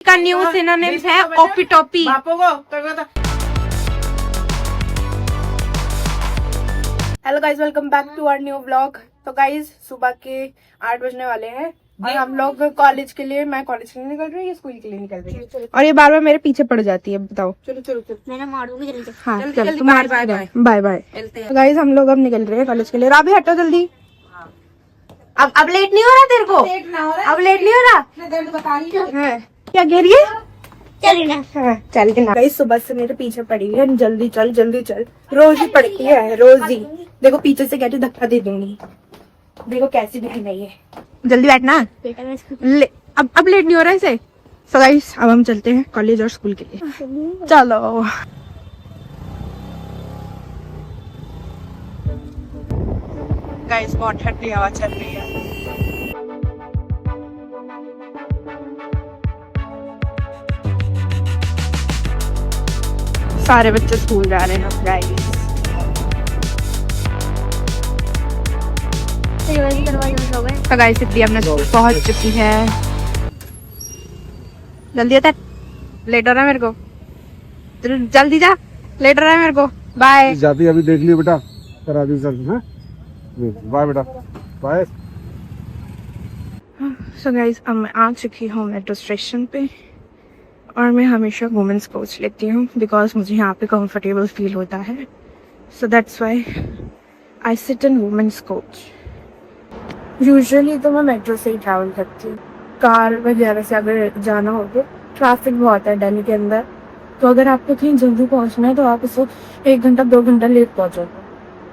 का new synonyms है ओपी टोपी। Hello guys, welcome back to our new vlog. तो गाइज सुबह के 8 बजने वाले हैं और हम लोग कॉलेज के लिए, मैं कॉलेज के लिए निकल रही हूँ, स्कूल के लिए निकल रही हूँ और ये बार बार मेरे पीछे पड़ जाती है। बताओ। चलो चलो चलो, मैं मार दूंगी जल्दी। हाँ चल, तुम बाय बाय बाय बाय। तो गाइज हम लोग अब निकल रहे हैं कॉलेज के लिए। राबी हटो जल्दी। अब लेट नहीं हो रहा तेरे को? अब लेट नहीं हो रहा? क्या कह रही है? चल ना गाइस, सुबह से मेरे पीछे पड़ी है। जल्दी चल जल्दी चल। रोज ही पड़ती है, रोज ही। देखो पीछे से कहती धक्का दे दूंगी। देखो कैसी दिख रही है। जल्दी बैठना। अब लेट नहीं हो रहा है इसे। सो गाइस अब हम चलते हैं कॉलेज और स्कूल के लिए। चलो गाइस, बहुत ठंडी हवा चल रही है। सारे बच्चे स्कूल जा रहे हैं गाइस। तो गाइस इतनी हमने पहुंच चुकी है। जल्दी आता, लेट हो रहा है मेरे को। जल्दी जा, लेट हो रहा है मेरे को। बाय। जाती अभी देख लियो बेटा, करा दी सर। हाँ बाय बेटा, बाय। सो गाइस अब मैं आ चुकी हूँ मेट्रो स्टेशन पे और मैं हमेशा वुमेन्स कोच लेती हूँ बिकॉज मुझे यहाँ पे कंफर्टेबल फील होता है। So that's why I sit in women's coach. Usually तो मैं मेट्रो से ही ट्रैवल करती हूँ। कार वगैरह से अगर जाना हो तो ट्रैफिक बहुत है दिल्ली के अंदर, तो अगर आपको कहीं जल्दी पहुँचना है तो आप इसको 1 घंटा 2 घंटा लेट पहुँचोगे।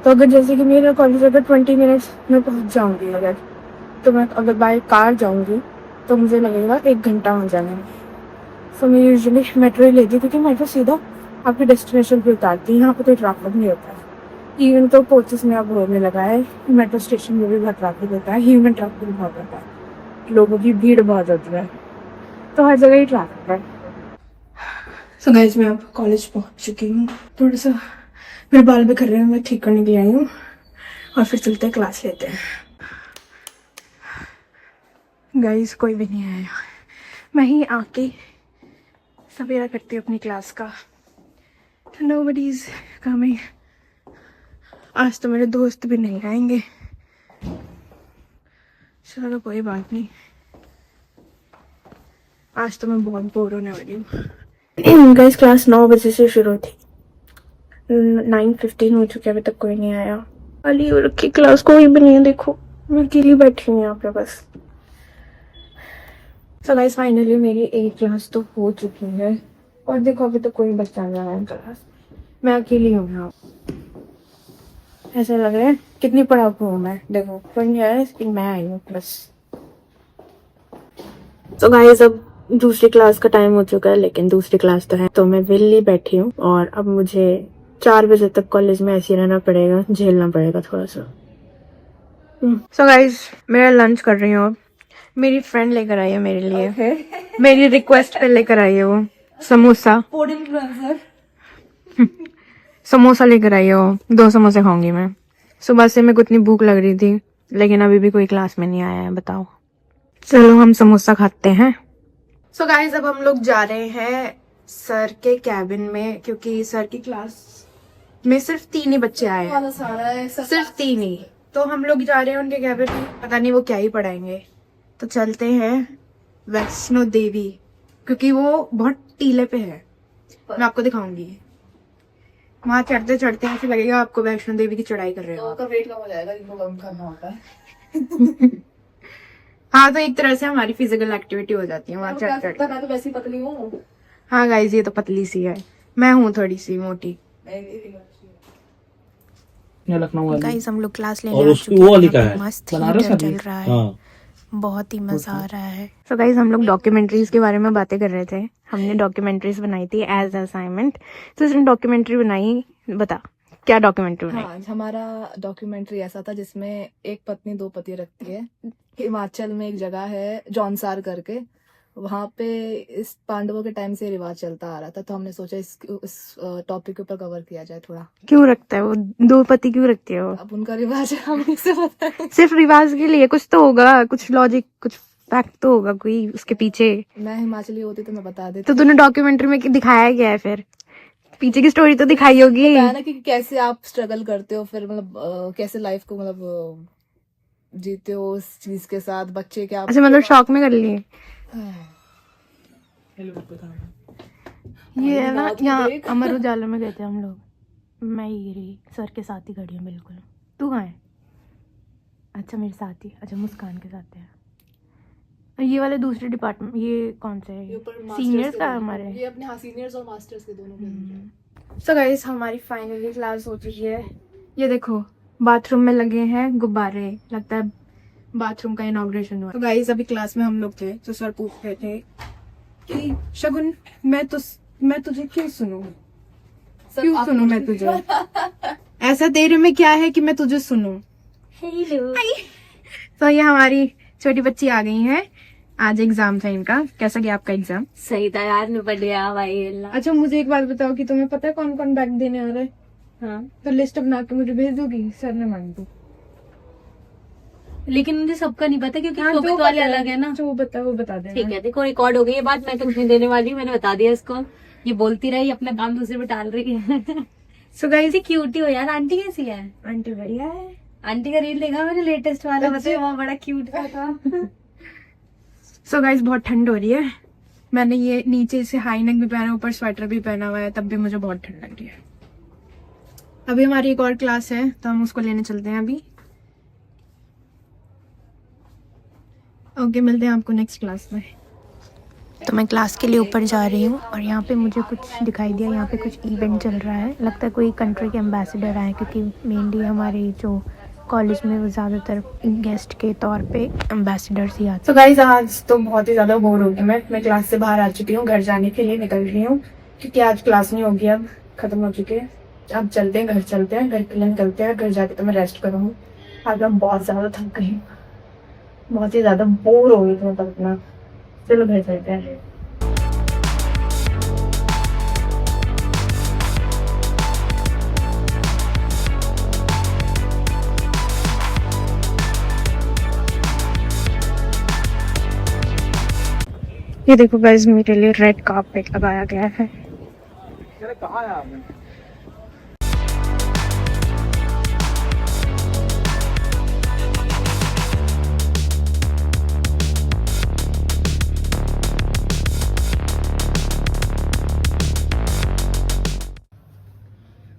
तो अगर जैसे कि मेरा कॉलेज अगर 20 मिनट्स में पहुँच जाऊँगी अगर, तो मैं अगर बाय कार जाऊँगी तो मुझे लगेगा 1 घंटा हो जाने में। सो मैं यूजुअली मेट्रो ही लेती हूँ क्योंकि मेट्रो सीधा आपके डेस्टिनेशन पे उतारती है। यहाँ पे कोई ट्रैफिक नहीं होता है। इवन तो कोचेस में अब होने लगा है, मेट्रो स्टेशन में भी बहुत ट्रैफिक होता है। ह्यूमन ट्रैफिक बहुत होता है, लोगों की भीड़ बहुत होती है, तो हर जगह ही ट्रैफिक है। सो गाइस मैं अब कॉलेज पहुँच चुकी हूँ। थोड़ा सा मेरे बाल भी कर रहे हैं, मैं ठीक करने के लिए आई हूँ और फिर चलते हैं क्लास लेते हैं। गाइस कोई भी नहीं आया, मैं ही आके सवेरा करती हूँ अपनी क्लास का। Nobody is coming. आज तो मेरे दोस्त भी नहीं आएंगे, चलो कोई बात नहीं। आज तो मैं बहुत बोर होने वाली हूँ। गाइस क्लास 9 बजे से शुरू थी, 9:15 हो चुके, अभी तक कोई नहीं आया। खाली हो रखी क्लास, कोई भी नहीं है। देखो मैं अकेली बैठी हूँ यहाँ पे बस। सो गाइस फाइनली मेरी एक क्लास तो हो चुकी है और देखो अभी तो कोई बच्चा नहीं आया क्लास, मैं अकेली हूँ यहाँ। ऐसा लग रहा है कितनी पढ़ाकू हूँ मैं। देखो कोई नहीं आया, लेकिन मैं आई हूँ बस। तो गाइस अब दूसरी क्लास का टाइम हो चुका है, लेकिन दूसरी क्लास तो है, तो मैं विल्ली बैठी हूँ और अब मुझे 4 बजे तक कॉलेज में ऐसे रहना पड़ेगा, झेलना पड़ेगा थोड़ा सा। सो गाइस मेरा लंच कर रही हूँ। मेरी फ्रेंड लेकर आई है मेरे लिए, मेरी रिक्वेस्ट पे लेकर आई है वो समोसा। समोसा लेकर आई है वो, 2 समोसे खाऊंगी मैं। सुबह से मेरे को इतनी भूख लग रही थी, लेकिन अभी भी कोई क्लास में नहीं आया है। बताओ, चलो हम समोसा खाते हैं। सो गाइस अब हम लोग जा रहे हैं सर के कैबिन में, क्योंकि सर की क्लास में सिर्फ 3 ही बच्चे आए हैं, सिर्फ 3 ही। तो हम लोग जा रहे हैं उनके कैबिन में, पता नहीं वो क्या ही पढ़ाएंगे। तो चलते हैं वैष्णो देवी, क्योंकि वो बहुत टीले पे है। मैं आपको दिखाऊंगी। वहाँ चढ़ते चढ़ते ऐसे लगेगा आपको वैष्णो देवी की चढ़ाई कर रहे हो। तो वेट कम हो जाएगा, जिनको कम करना होता है। हाँ तो एक तरह से हमारी फिजिकल एक्टिविटी हो जाती है वहाँ चढ़ चढ़। मैं तो वैसे पतली हूँ। हाँ गाइस ये तो पतली सी है, मैं हूँ थोड़ी सी मोटी। गाइस हम लोग क्लास लेने आ चुके हैं, मस्त हीटर चल रहा है, बहुत ही मजा आ रहा है। तो गाइस हम लोग डॉक्यूमेंट्रीज के बारे में बातें कर रहे थे। हमने डॉक्यूमेंट्रीज बनाई थी एज असाइनमेंट। तो इसने डॉक्यूमेंट्री बनाई, बता क्या डॉक्यूमेंट्री बनाई? हाँ, हमारा डॉक्यूमेंट्री ऐसा था जिसमें एक पत्नी 2 पति रखती है। हिमाचल में एक जगह है जौनसार करके, वहाँ पे इस पांडवों के टाइम से रिवाज चलता आ रहा था, तो हमने सोचा इस टॉपिक के ऊपर कवर किया जाए थोड़ा। क्यों रखता है वो 2 पति, क्यों रखती है वो? अब उनका रिवाज है, हमें से पता है। सिर्फ रिवाज के लिए कुछ तो होगा, कुछ लॉजिक, कुछ फैक्ट तो होगा कोई उसके पीछे। मैं हिमाचली होती तो मैं बता देती। तो तूने डॉक्यूमेंट्री में दिखाया गया है, फिर पीछे की स्टोरी तो दिखाई होगी। बताया ना कि कैसे आप स्ट्रगल करते हो, फिर मतलब कैसे लाइफ को मतलब जीते हो उस चीज के साथ, बच्चे क्या। अच्छा, मतलब शौक में कर लिए। ये है ना, यहाँ अमर उजाला में गए थे हम लोग, मैं ही गिरी सर के साथ ही खड़ी हूँ बिल्कुल। तू कहाँ है? अच्छा मेरे साथ ही, अच्छा मुस्कान के साथ है। ये वाले दूसरे डिपार्टमेंट, ये कौन से है? सीनियर्स का हमारे। ये अपने हाँ सीनियर्स और मास्टर्स के दोनों के। सो गाइस हमारी फाइनली क्लास हो चुकी है। ये देखो बाथरूम में लगे हैं गुब्बारे, लगता है बाथरूम का इनॉग्रेशन हुआ। तो गाइस अभी क्लास में हम लोग थे तो सर पूछ रहे थे कि शगुन मैं तुझे क्यों सुनूं, क्यों सुनूं मैं तुझे, ऐसा तेरे में क्या है कि मैं तुझे सुनूं। तो ये हमारी छोटी बच्ची आ गई है। आज एग्जाम था इनका। कैसा गया आपका एग्जाम? सही था यार, मैं बढ़िया भाई अल्लाह। अच्छा मुझे एक बात बताओ कि तुम्हें पता है कौन कौन बैग देने आ रहा है? हाँ, तो लिस्ट बना के मुझे भेज दोगी? सर ने मांग दो। लेकिन मुझे सबका नहीं पता क्योंकि शोभित वाले अलग है ना। जो बता वो बता देना। ठीक है, देखो रिकॉर्ड हो गई ये बात, मैं तो कुछ नहीं देने वाली हूँ, मैंने बता दिया इसको। ये बोलती रही, अपना काम दूसरे पे टाल रही है। सो गाइस क्यूटी हो यार। आंटी कैसी है? आंटी बढ़िया है। आंटी का रील देखा मैंने लेटेस्ट वाला, बताइए वो बड़ा क्यूट था। सो गाइस बहुत ठंड हो रही है। मैंने ये नीचे से हाई नेक भी पहना, ऊपर स्वेटर भी पहना हुआ है, तब भी मुझे बहुत ठंड लग रही है। अभी हमारी एक और क्लास है तो हम उसको लेने चलते हैं अभी। ओके, मिलते हैं आपको नेक्स्ट क्लास में। तो मैं क्लास के लिए ऊपर जा रही हूँ और यहाँ पे मुझे कुछ दिखाई दिया, यहाँ पे कुछ इवेंट चल रहा है। लगता है कोई कंट्री के एम्बेसडर आए, क्योंकि मेनली हमारे जो कॉलेज में वो ज़्यादातर गेस्ट के तौर पे एम्बेसडर्स ही आते। तो गाइस आज तो बहुत ही ज़्यादा बोर हो गई मैं क्लास से बाहर आ चुकी हूँ, घर जाने के लिए निकल रही हूँ क्योंकि आज क्लास नहीं होगी, अब खत्म हो चुकी है। अब चलते हैं, घर चलते हैं, घर के लिए निकलते हैं। घर जाके तो मैं रेस्ट करूँगी। आज मैं बहुत ज़्यादा थक गई हूँ, बहुत ही ज़्यादा बोर हो गई थी मतलब अपना। चलो घर चलते हैं। ये देखो गाइस मेरे लिए रेड कार्पेट लगाया गया है।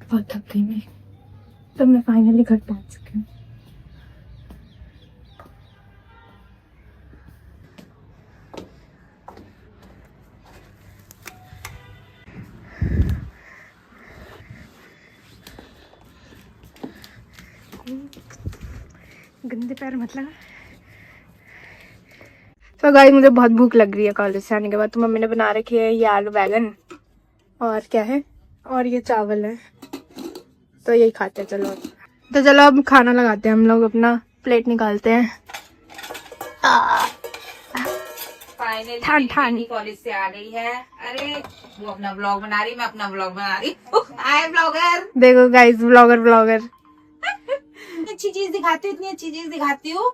बहुत थक गई मैं, तो मैं फाइनली घर पहुंच चुकी हूँ। गंदे पैर मतलब। तो गाइस मुझे बहुत भूख लग रही है कॉलेज से आने के बाद। तो मम्मी ने बना रखी है ये आलू बैगन और क्या है, और ये चावल है, तो यही खाते हैं। चलो अब खाना लगाते हैं हम लोग, अपना प्लेट निकालते हैं। फाइनली कॉलेज से आ गई है। अरे वो अपना व्लॉग बना रही, मैं अपना व्लॉग बना रही। आए व्लॉगर। देखो गाइस व्लॉगर अच्छी चीज दिखाती हूँ, इतनी अच्छी चीज दिखाती हूँ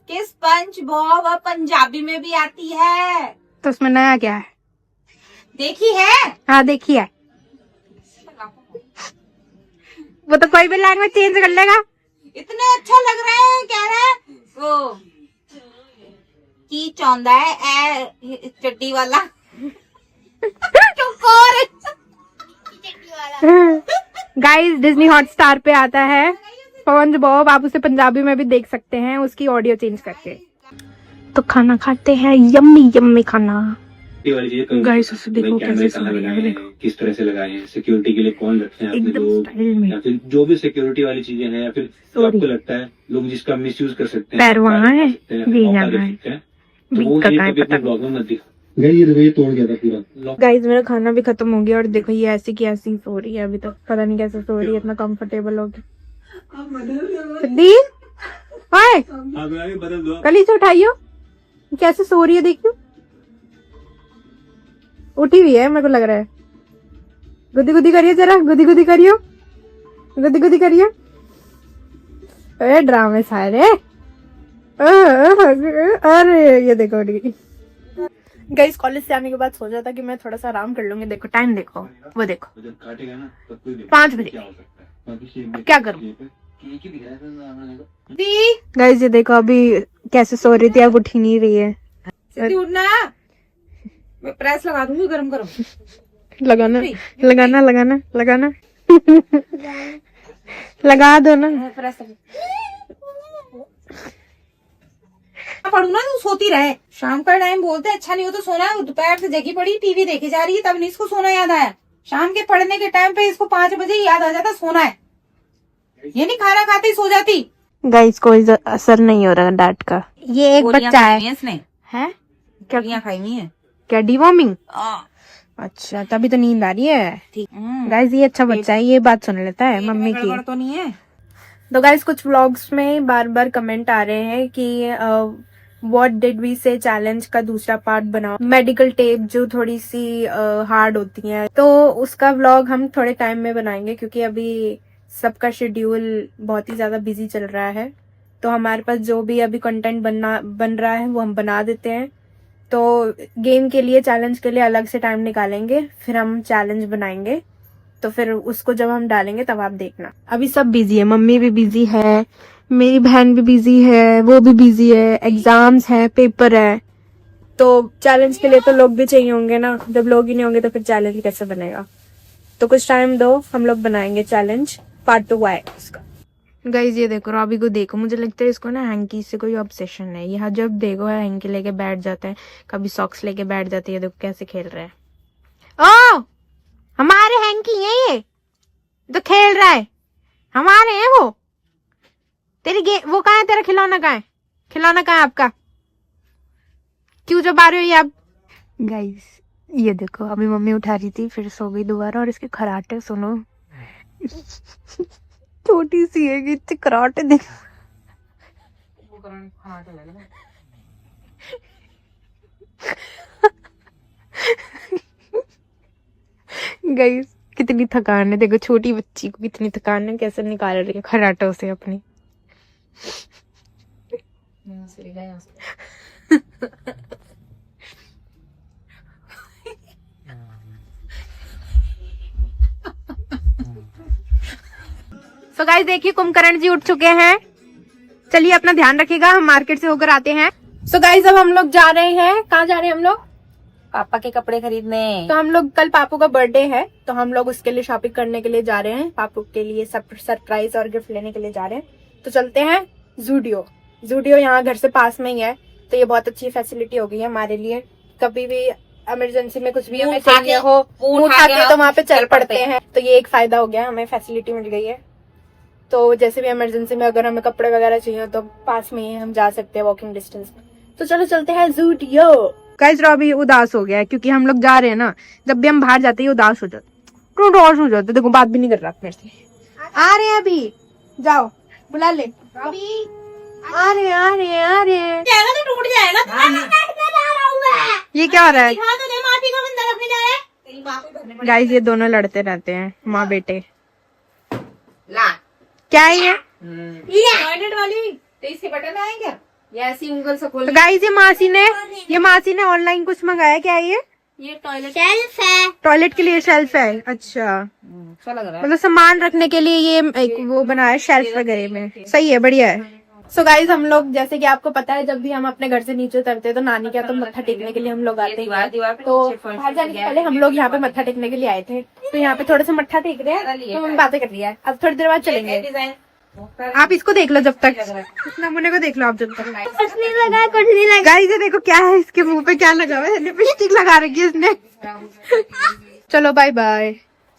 कि स्पंज बॉब अब पंजाबी में भी आती है। तो उसमें नया क्या है? देखी है? हाँ देखी है। वो तो कोई भी लैंग्वेज चेंज कर लेगा। इतने अच्छा लग रहा है, कह रहा है वो की चाहता है ए चड्डी वाला। गाइस डिज्नी हॉटस्टार पे आता है स्पंज बॉब, आप उसे पंजाबी में भी देख सकते हैं उसकी ऑडियो चेंज करके। तो खाना खाते हैं, यम्मी खाना। गाइस उसे देखो कैसे किस तरह से लगाए हैं, सिक्योरिटी के लिए कौन रखते हैं अपने लोग, या फिर जो भी सिक्योरिटी वाली चीजें हैं, या फिर जो आपको लगता है लोग जिसका मिसयूज कर सकते हैं, पैर वहाँ है, ये यहाँ है, तो वो चीज कभी अपने ब्लॉग में मत दिखा। ये तोड़ गया था पूरा। गाइस मेरा खाना भी खत्म हो गया और देखो ये ऐसी की ऐसी सो रही है अभी तक, पता नहीं कैसे सो रही है, इतना कंफर्टेबल हो गया। बदल दो, कल ही से उठाइयो, कैसे सो रही है देखियो, उठी हुई है मेरे को लग रहा है। गुदी करिए जरा, गुदी करियो, गुदी करियो। अरे ड्रामे सारे, अरे ये देखो गाइस, कॉलेज से आने के बाद सोचा था कि मैं थोड़ा सा आराम कर लूंगी। देखो टाइम देखो, वो देखो जब काटेगा ना तब कोई 5 बजे। क्या हो सकता है बाकी शेप क्या करूं? एक ही दिख रहा है गाइस ये देखो अभी कैसे सो रही थी, अब उठ ही नहीं रही है। उठना, मैं प्रेस लगा दूंगी, गरम गरम। लगाना लगाना लगाना लगाना लगा दो ना। प्रेस पढ़ू ना, तू सोती रहे। शाम का टाइम बोलते अच्छा नहीं हो तो सोना है। दोपहर से जगी पड़ी टीवी देखी जा रही है, तब नहीं इसको सोना याद आया। शाम के पढ़ने के टाइम पे इसको 5 बजे ही याद आ जाता सोना है। ये नहीं खाना खाते ही सो जाती। गाइस कोई असर नहीं हो रहा डांट का। ये एक बच्चा है इसने क्या गोलियां खाई हुई है। क्या डिवॉर्मिंग? अच्छा तभी तो नींद आ रही है। गाइस ये अच्छा बच्चा है, ये बात सुन लेता है मम्मी की। तो नहीं है। तो गाइस कुछ व्लॉग्स में बार बार कमेंट आ रहे हैं कि व्हाट डिड वी से चैलेंज का दूसरा पार्ट बनाओ। मेडिकल टेप जो थोड़ी सी हार्ड होती है, तो उसका व्लॉग हम थोड़े टाइम में बनाएंगे, क्योंकि अभी सबका शेड्यूल बहुत ही ज्यादा बिजी चल रहा है। तो हमारे पास जो भी अभी कंटेंट बन रहा है वो हम बना देते हैं। तो गेम के लिए, चैलेंज के लिए अलग से टाइम निकालेंगे, फिर हम चैलेंज बनाएंगे। तो फिर उसको जब हम डालेंगे तब आप देखना। अभी सब बिजी है, मम्मी भी बिजी है, मेरी बहन भी बिजी है, वो भी बिजी है, एग्जाम्स है, पेपर है। तो चैलेंज के लिए तो लोग भी चाहिए होंगे ना। जब लोग ही नहीं होंगे तो फिर चैलेंज कैसे बनेगा। तो कुछ टाइम दो, हम लोग बनाएंगे चैलेंज। पार्ट 2 है उसका। गाइस ये देखो, रॉबी को देखो, मुझे लगता है इसको ना हैंकी से कोई ऑब्सेशन है। यहाँ जब देखो हैंकी लेके बैठ जाता है, कभी सॉक्स लेके बैठ जाती है। देखो कैसे खेल रहा है। ओ हमारे हैंकी है ये तो खेल रहा है, हमारे हैं वो। तेरी वो कहाँ है, तेरा खिलौना कहाँ है? खिलौना कहाँ है आपका? क्यों जब आ रहे हो ये आप? गाइस ये देखो, अभी मम्मी उठा रही थी, फिर सो गई दोबारा। और इसके खराटे सुनो छोटी सी है कि इतने कराटे देखो। गाइस कितनी थकान है, देखो छोटी बच्ची को कितनी थकान है, कैसे निकाल रही है खराटों से अपनी। सो गाइस देखिए, कुंभकर्ण जी उठ चुके हैं। चलिए अपना ध्यान रखिएगा, हम मार्केट से होकर आते हैं। सो गाइस अब हम लोग जा रहे हैं। कहाँ जा रहे हैं हम लोग? पापा के कपड़े खरीदने। तो हम लोग, कल पापू का बर्थडे है, तो हम लोग उसके लिए शॉपिंग करने के लिए जा रहे हैं। पापू के लिए सरप्राइज और गिफ्ट लेने के लिए जा रहे हैं। तो चलते हैं ज़ूडियो। ज़ूडियो यहाँ घर से पास में ही है, तो ये बहुत अच्छी फैसिलिटी हो गई है हमारे लिए। कभी भी इमरजेंसी में कुछ भी हमें चाहिए हो, मुंह उठा के तो वहाँ पे चल पड़ते हैं। तो ये एक फायदा हो गया, हमें फैसिलिटी मिल गई है। तो जैसे भी इमरजेंसी में अगर हमें कपड़े वगैरह चाहिए तो पास में ही हम जा सकते हैं, वॉकिंग डिस्टेंस में। तो चलो चलते हैं ज़ूडियो। गाइस रॉबी उदास हो गया है क्योंकि हम लोग जा रहे हैं ना। जब भी हम बाहर जाते हैं उदास हो जाते, उदास हो जाते। देखो बात भी नहीं कर रहा मेरे से। आ रहे हैं अभी, जाओ बुला ले। रॉबी आ रहे जाएगा तो टूट जाएगा। ये क्या हो रहा है? हाँ, तो माफी का बंदा रखने जा रहा है। गाइस ये दोनों लड़ते रहते हैं, माँ बेटे। ला क्या है ये? टॉयलेट वाली तो इसके बटन आए क्या? ये ऐसी उंगल से खोल। तो गाइस ये मासी ने ऑनलाइन कुछ मंगाया। क्या है ये टॉयलेट शेल्फ है। टॉयलेट के लिए शेल्फ है? अच्छा, अच्छा लग रहा है। मतलब सामान रखने के लिए ये एक वो बनाया शेल्फ वगैरह में। सही है, बढ़िया है। सो गाइज हम लोग, जैसे कि आपको पता है, जब भी हम अपने घर से नीचे उतरते हैं तो नानी के यहाँ तो मत्था टेकने के लिए हम लोग आते हैं। तो बाहर जाने से पहले हम लोग यहाँ पे मत्था टेकने के लिए आए थे। तो यहाँ पे थोड़ा सा मत्था टेक रहे हैं, तो हम बातें कर रही है। अब थोड़ी देर बाद चलेंगे। आप इसको देख लो जब तक, इस नमूने को देख लो आप जब तक। कुछ नहीं लगा। गाइस ये देखो क्या है, इसके मुंह पे क्या लगा हुआ है, लिपस्टिक लगा रखी है इसने। चलो बाय बाय।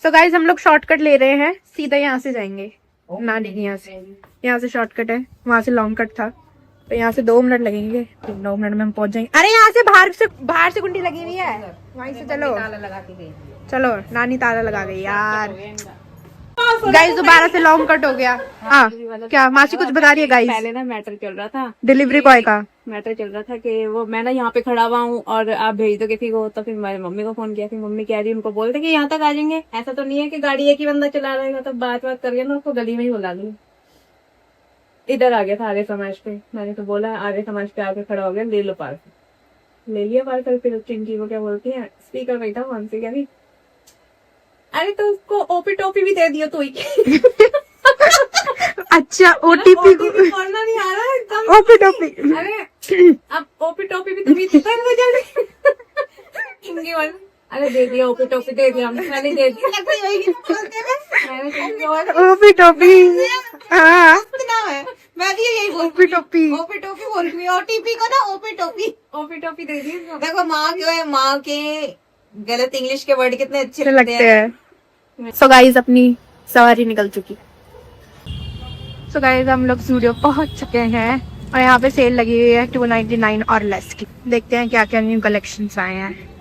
सो गाइस हम लोग शॉर्टकट ले रहे हैं, सीधा यहाँ से जाएंगे नानी के यहाँ से शॉर्टकट है, वहाँ से लॉन्ग कट था। तो यहाँ से 2 मिनट लगेंगे, 9 मिनट में हम पहुंच जाएंगे। अरे यहाँ से बाहर से कुंडी लगी हुई है, वहीं से चलो नानी ताला लगा गई यार। गाइस दोबारा से लॉन्ग कट हो गया। हाँ क्या मासी कुछ बता रही है गाइस? पहले ना मैटर चल रहा था, डिलीवरी बॉय का मैटर चल रहा था कि वो मैं ना यहाँ पे खड़ा हुआ हूँ और आप भेज दो किसी को। तो फिर मैंने मम्मी को फोन किया, फिर मम्मी कह रही उनको बोलते कि यहाँ तक आ जाएंगे। ऐसा तो नहीं है कि गाड़ी एक ही बंदा चला रहेगा, तो बात करके ना उसको गली में ही बुला दूंगी। इधर आ गया था आर्य समाज पे। मैंने तो बोला आर्य समाज पे आके खड़ा हो गया, ले लो पार्सल। ले लिया पार्सल। फिर चिंकी को क्या बोलती है, स्पीकर नहीं था फोन से, क्या नहीं, अरे तो उसको ओपी टोपी भी दे दियो तू ही। अच्छा ओटीपी पढ़ना नहीं आ रहा है एकदम। ओपी टोपी। अरे अब ओपी टोपी भी तुम्हें चिंकी बोल, अरे दे दिया ओपी टोपी दे दिया, मैंने दे दिया। मैंने चिंकी बोल, ओपी टोपी। हाँ नाम है, मैं भी यही बोल ओपी टोपी। ओपी टोपी बोल रही हूँ, ओटीपी को ना ओपी टोपी। ओपी टोपी दे दी इसको। देखो माँ क्यों है, माँ के गलत इंग्लिश के वर्ड कितने अच्छे लगते हैं। सो गाइस अपनी सवारी निकल चुकी। सो गाइस हम लोग स्टूडियो पहुंच चुके हैं और यहाँ पे सेल लगी हुई है 299 और लेस की। देखते हैं क्या क्या न्यू कलेक्शंस आए हैं।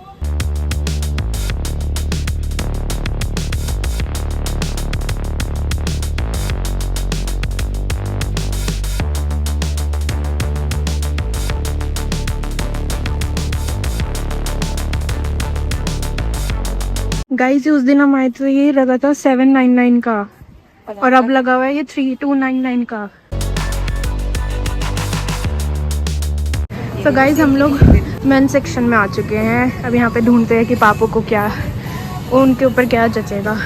गाइस उस दिन हम आए थे ये लगा था 799 का और अब लगा हुआ है ये 3299 का। तो गाइस हम लोग मेन सेक्शन में आ चुके हैं। अब यहाँ पे ढूंढते हैं कि पापा को क्या, उनके ऊपर क्या जचेगा।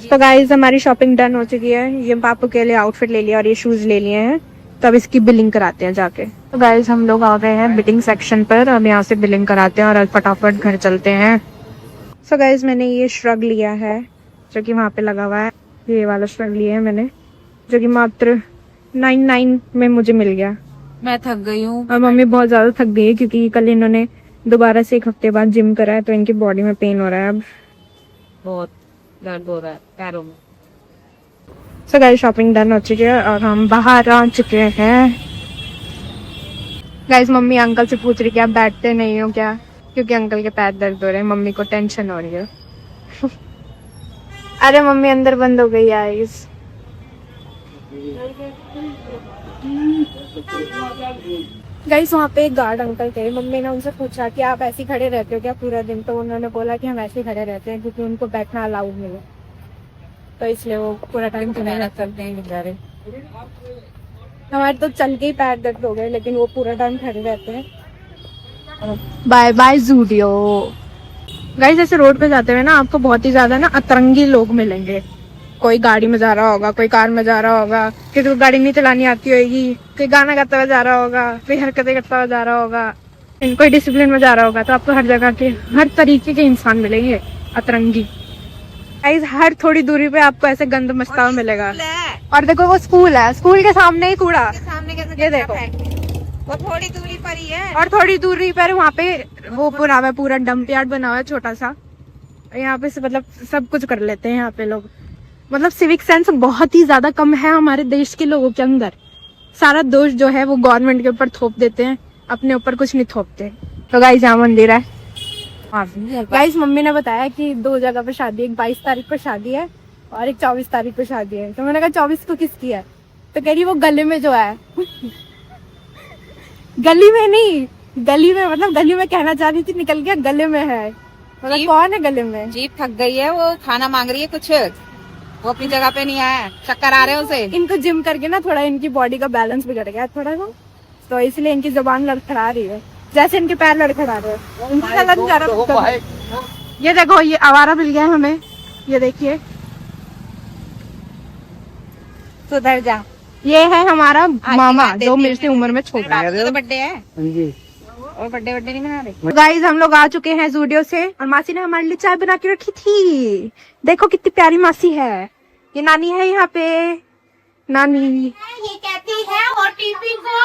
तो गाइस हमारी शॉपिंग डन हो चुकी है। ये पापा के लिए आउटफिट ले लिया और ये शूज ले लिए हैं। तो अब इसकी बिलिंग कराते हैं जाके। तो गाइस हम लोग आ गए हैं बिलिंग सेक्शन पर। अब यहाँ से बिलिंग कराते हैं और फटाफट घर चलते हैं। सो गाइस मैंने ये श्रग लिया है जो कि वहाँ पे लगा हुआ है। ये वाला श्रग लिया है मैंने, जो कि मात्र 99 में मुझे मिल गया। मैं थक गई हूँ। और मम्मी बहुत ज्यादा थक गई है क्योंकि कल इन्होंने दोबारा से 1 हफ्ते बाद जिम करा है, तो इनकी बॉडी में पेन हो रहा है। अब बहुत दर्द हो रहा है पैरों में। सो गाइस शॉपिंग डन हो चुकी है और हम बाहर आ चुके हैं। गाइस मम्मी अंकल से पूछ रही कि आप बैठते नहीं हो क्या, क्योंकि अंकल के पैर दर्द हो रहे हैं। मम्मी को टेंशन हो रही है। अरे मम्मी अंदर बंद हो गई आइस। गाइस वहाँ पे एक गार्ड अंकल थे। मम्मी ने उनसे पूछा कि आप ऐसे ही खड़े रहते हो क्या पूरा दिन, तो उन्होंने बोला कि हम ऐसे ही खड़े रहते हैं क्योंकि उनको बैठना अलाउड नहीं है, तो इसलिए वो पूरा टाइम खड़े रहते हैं बेचारे। हमारे तो चल के ही पैर दर्द हो गए, लेकिन वो पूरा टाइम खड़े रहते हैं। Bye bye Zudio. गाइस ऐसे रोड पे जाते हुए ना आपको बहुत ही ज्यादा ना अतरंगी लोग मिलेंगे। कोई गाड़ी में जा रहा होगा, कोई कार में जा रहा होगा, किसी को गाड़ी नहीं चलानी आती होगी, कोई गाना गाता हुआ जा रहा होगा, कोई हरकतें करता हुआ जा रहा होगा, कोई डिसिप्लिन में जा रहा होगा। तो आपको हर जगह के हर तरीके के इंसान मिलेंगे अतरंगी। गाइस हर थोड़ी दूरी पे आपको ऐसे गंद मचता हुआ मिलेगा। और देखो वो स्कूल है, स्कूल के सामने ही कूड़ा, सामने कैसे ये देखो, वो थोड़ी दूरी पर ही है। और थोड़ी दूरी पर वहाँ पे वो पूरा डंप यार्ड बना हुआ है छोटा सा। यहाँ पे से मतलब सब कुछ कर लेते हैं यहाँ पे लोग। मतलब सिविक सेंस बहुत ही ज्यादा कम है हमारे देश के लोगों के अंदर। सारा दोष जो है वो गवर्नमेंट के ऊपर थोप देते हैं, अपने ऊपर कुछ नहीं थोपते। तो गाइस यहाँ मंदिर है। गाइस मम्मी ने बताया कि 2 जगह पे शादी, एक 22 तारीख को शादी है और एक 24 तारीख को शादी है। तो मैंने कहा 24 को किसकी है, तो कह रही वो गले में जो है। गली में नहीं, गली में मतलब गली में कहना चाह रही थी, निकल गया गले में है। मतलब कौन है गले में? जीप थक गई है, वो खाना मांग रही है कुछ, वो अपनी जगह पे नहीं आया, चक्कर आ रहे हैं उसे। इनको जिम करके ना थोड़ा इनकी बॉडी का बैलेंस बिगड़ गया थोड़ा सा, तो इसलिए इनकी जुबान लड़खड़ा रही है, जैसे इनके पैर लड़खड़ा रहे हैं। ये देखो ये आवारा मिल गया हमें, ये देखिए। सुधर जा। ये है हमारा मामा जो मेरे से उम्र में छोटा है। तो बर्थडे है और बर्थडे नहीं मना रहे। गाइस हम लोग आ चुके हैं ज़ूडियो से और मासी ने हमारे लिए चाय बना के रखी थी। देखो कितनी प्यारी मासी है। ये नानी है यहाँ पे, नानी। ये कहती है ओटीपी को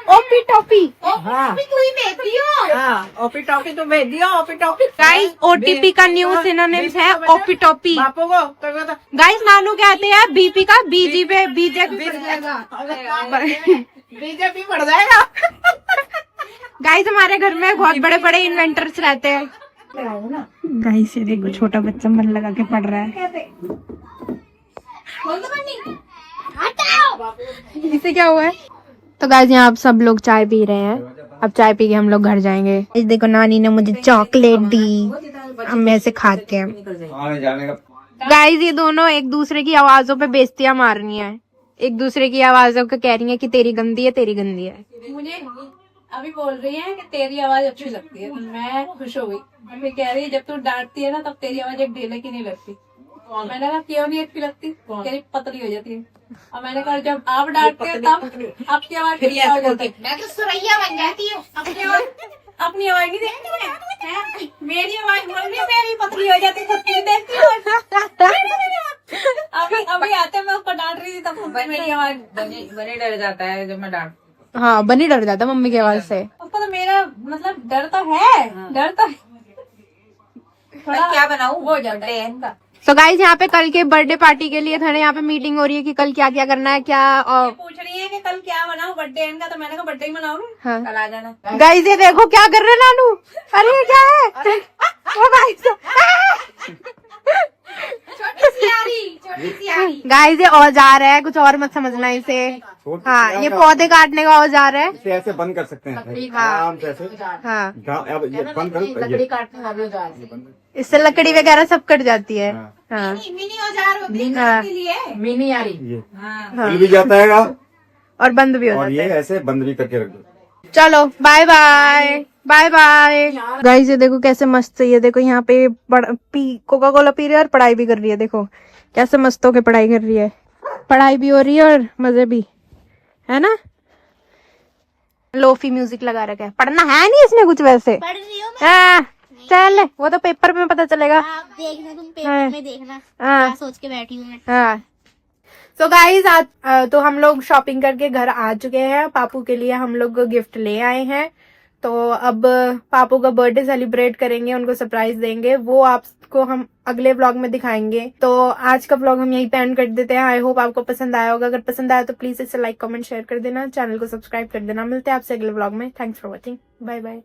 ओपी टॉपी। ओपी टॉपी तो भेज दिया, ओपी टॉपी। गाइस ओटीपी का न्यू सिनोनिम्स है ओपी टॉपी। बापू को गाइस नानू कहते हैं बीपी का बीजी पे बीजेपी बीजेपी बढ़ जाएगा। गाइस हमारे घर में बहुत बड़े बड़े इन्वेंटर्स रहते हैं। गाइस ये देखो छोटा बच्चा मन लगा के पढ़ रहा है। इसे क्या हुआ है? तो गाइस यहाँ आप सब लोग चाय पी रहे हैं। अब चाय पी के हम लोग घर जाएंगे। इस देखो नानी ने मुझे चॉकलेट दी, अब मैं इसे खाते हैं। गाइस ये दोनों एक दूसरे की आवाजों पे बेइज्जतियां मार रही हैं, एक दूसरे की आवाजों को कह रही है कि तेरी गंदी है, तेरी गंदी है। मुझे अभी बोल रही है कि तेरी आवाज अच्छी लगती है, तो मैं खुश हो गई। अभी कह रही है जब तू डांटती है ना तब तेरी आवाज एक ढेले की नहीं लगती। मैंने कहा क्यों नहीं अच्छी लगती, कह रही पतली हो जाती है। और मैंने कहा जब आप डांटते हो तब आपकी आवाज हो जाती है। मैं तो सुरैया बन जाती हूँ। अपनी आवाज नहीं देखती है, मेरी आवाज बोल रही है, मेरी पतली हो जाती है, खुद की देखती हूँ। अभी आते मैं उसको डांट रही थी तब मेरी आवाज बने डर जाता है जब मैं डांट। हाँ बनी डर जाता मम्मी की आवाज से। उसको तो मेरा मतलब डर तो है, डर तो थोड़ा क्या बनाऊँ वो जाता है इनका। तो गाइस यहाँ पे कल के बर्थडे पार्टी के लिए थाने यहाँ पे मीटिंग हो रही है कि कल क्या क्या करना है, क्या पूछ रही है कि कल क्या बनाऊं बर्थडे इनका, तो मैंने कहा बर्थडे ही मनाओगे, हाँ। कल आ जाना। गाइस ये देखो क्या कर रहे हैं नानू, अरे ये क्या है? ओ गाइस ये औजार है, कुछ और मत समझना इसे। हाँ ये पौधे काटने का औजार है। इसे ऐसे बंद कर सकते हैं हाँ। आराम से ऐसे। हाँ अब ये बंद करो, लकड़ी काटने का भी औजार है। इससे लकड़ी वगैरह सब कट जाती है। हाँ। हाँ मिनी औजार होती है हाँ। के लिए। मिनी आ रही ये हाँ। खुल भी जाता है और बंद भी हो और जाता ये है। ऐसे बंद भी करके रख दो। चलो bye bye bye bye. Guys ये देखो कैसे मस्त है, ये देखो यहाँ पे कोका कोला पी रही है और पढ़ाई भी कर रही है। देखो कैसे मस्त होके पढ़ाई कर रही है, पढ़ाई भी हो रही है और मजे भी है ना। लोफी म्यूजिक लगा रखा है, पढ़ना है नहीं इसमें कुछ वैसे। पढ़ रही हूँ मैं। चल वो तो पेपर में पता चलेगा। आप देखना, तुम पेपर में देखना हाँ क्या सोच के बैठी हूँ मैं। हाँ तो गाइज आज तो हम लोग शॉपिंग करके घर आ चुके हैं। पापू के लिए हम लोग गिफ्ट ले आए हैं, तो अब पापू का बर्थडे सेलिब्रेट करेंगे, उनको सरप्राइज देंगे, वो आपको हम अगले व्लॉग में दिखाएंगे। तो आज का व्लॉग हम यहीं पे एंड कर देते हैं। आई होप आपको पसंद आया होगा, अगर पसंद आया तो प्लीज इसे लाइक कमेंट शेयर कर देना, चैनल को सब्सक्राइब कर देना। मिलते हैं आपसे अगले व्लॉग में। Thanks for watching, bye bye.